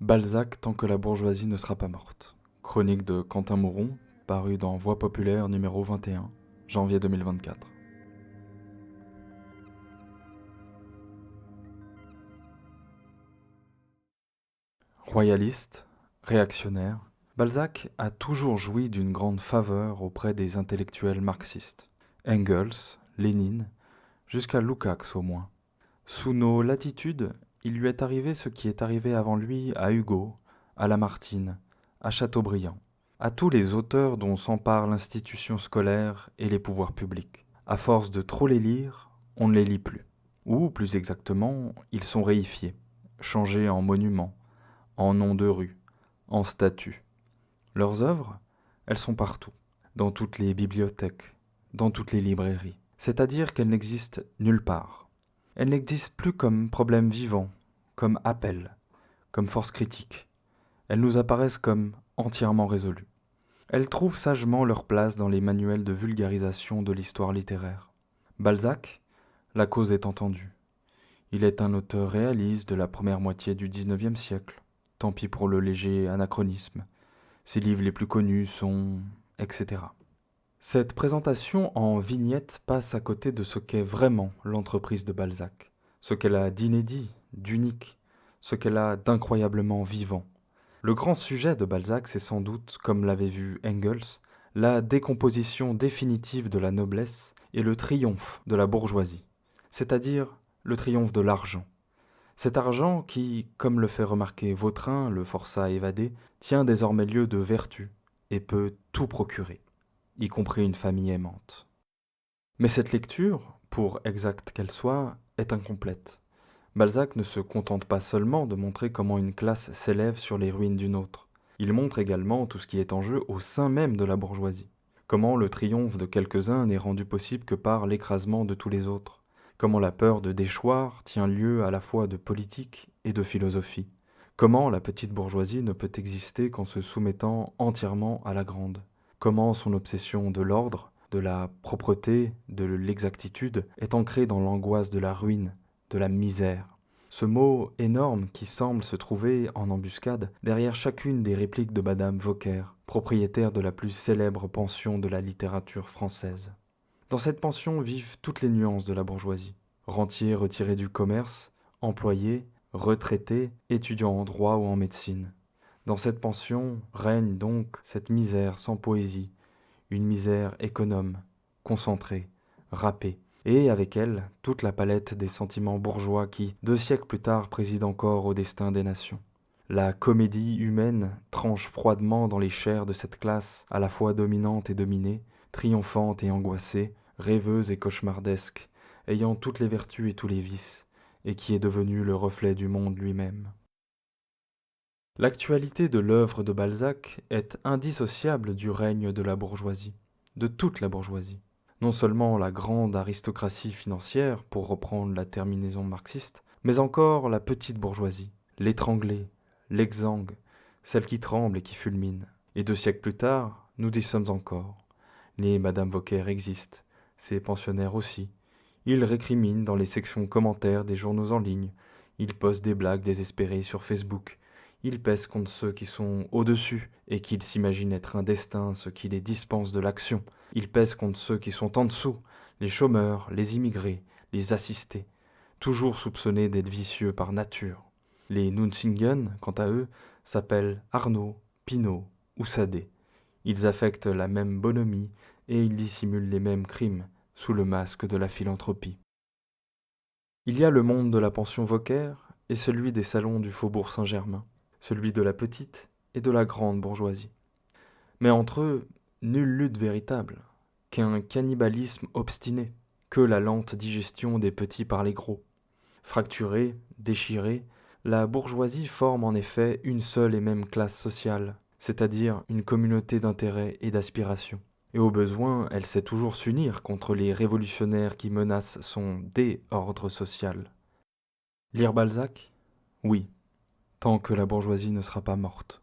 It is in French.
Balzac tant que la bourgeoisie ne sera pas morte. Chronique de Quentin Mouron, paru dans Voix populaire numéro 21, janvier 2024. Royaliste, réactionnaire, Balzac a toujours joui d'une grande faveur auprès des intellectuels marxistes. Engels, Lénine, jusqu'à Lukács au moins. Sous nos latitudes, il lui est arrivé ce qui est arrivé avant lui à Hugo, à Lamartine, à Chateaubriand, à tous les auteurs dont s'empare l'institution scolaire et les pouvoirs publics. À force de trop les lire, on ne les lit plus. Ou, plus exactement, ils sont réifiés, changés en monuments, en noms de rues, en statues. Leurs œuvres, elles sont partout, dans toutes les bibliothèques, dans toutes les librairies. C'est-à-dire qu'elles n'existent nulle part. Elles n'existent plus comme problème vivant, comme appel, comme force critique. Elles nous apparaissent comme entièrement résolues. Elles trouvent sagement leur place dans les manuels de vulgarisation de l'histoire littéraire. Balzac, la cause est entendue. Il est un auteur réaliste de la première moitié du XIXe siècle. Tant pis pour le léger anachronisme. Ses livres les plus connus sont... etc. Cette présentation en vignette passe à côté de ce qu'est vraiment l'entreprise de Balzac, ce qu'elle a d'inédit, d'unique, ce qu'elle a d'incroyablement vivant. Le grand sujet de Balzac, c'est sans doute, comme l'avait vu Engels, la décomposition définitive de la noblesse et le triomphe de la bourgeoisie, c'est-à-dire le triomphe de l'argent. Cet argent qui, comme le fait remarquer Vautrin, le forçat évadé, tient désormais lieu de vertu et peut tout procurer, y compris une famille aimante. Mais cette lecture, pour exacte qu'elle soit, est incomplète. Balzac ne se contente pas seulement de montrer comment une classe s'élève sur les ruines d'une autre. Il montre également tout ce qui est en jeu au sein même de la bourgeoisie. Comment le triomphe de quelques-uns n'est rendu possible que par l'écrasement de tous les autres. Comment la peur de déchoir tient lieu à la fois de politique et de philosophie. Comment la petite bourgeoisie ne peut exister qu'en se soumettant entièrement à la grande. Comment son obsession de l'ordre, de la propreté, de l'exactitude est ancrée dans l'angoisse de la ruine, de la misère. Ce mot énorme qui semble se trouver en embuscade derrière chacune des répliques de Madame Vauquer, propriétaire de la plus célèbre pension de la littérature française. Dans cette pension vivent toutes les nuances de la bourgeoisie. Rentiers retirés du commerce, employés, retraités, étudiants en droit ou en médecine. Dans cette pension règne donc cette misère sans poésie, une misère économe, concentrée, râpée, et avec elle toute la palette des sentiments bourgeois qui, 2 siècles plus tard, président encore au destin des nations. La comédie humaine tranche froidement dans les chairs de cette classe, à la fois dominante et dominée, triomphante et angoissée, rêveuse et cauchemardesque, ayant toutes les vertus et tous les vices, et qui est devenue le reflet du monde lui-même. L'actualité de l'œuvre de Balzac est indissociable du règne de la bourgeoisie, de toute la bourgeoisie. Non seulement la grande aristocratie financière, pour reprendre la terminaison marxiste, mais encore la petite bourgeoisie, l'étranglée, l'exangue, celle qui tremble et qui fulmine. Et 2 siècles plus tard, nous y sommes encore. Les Madame Vauquer existent, ces pensionnaires aussi. Ils récriminent dans les sections commentaires des journaux en ligne, ils postent des blagues désespérées sur Facebook. Ils pèsent contre ceux qui sont au-dessus et qu'ils s'imaginent être un destin, ce qui les dispense de l'action. Ils pèsent contre ceux qui sont en dessous, les chômeurs, les immigrés, les assistés, toujours soupçonnés d'être vicieux par nature. Les Nuncingen, quant à eux, s'appellent Arnaud, Pinault ou Sadet. Ils affectent la même bonhomie et ils dissimulent les mêmes crimes sous le masque de la philanthropie. Il y a le monde de la pension Vauquer et celui des salons du faubourg Saint-Germain, celui de la petite et de la grande bourgeoisie. Mais entre eux, nulle lutte véritable, qu'un cannibalisme obstiné, que la lente digestion des petits par les gros. Fracturée, déchirée, la bourgeoisie forme en effet une seule et même classe sociale, c'est-à-dire une communauté d'intérêts et d'aspirations. Et au besoin, elle sait toujours s'unir contre les révolutionnaires qui menacent son désordre social. Lire Balzac ? Oui, tant que la bourgeoisie ne sera pas morte.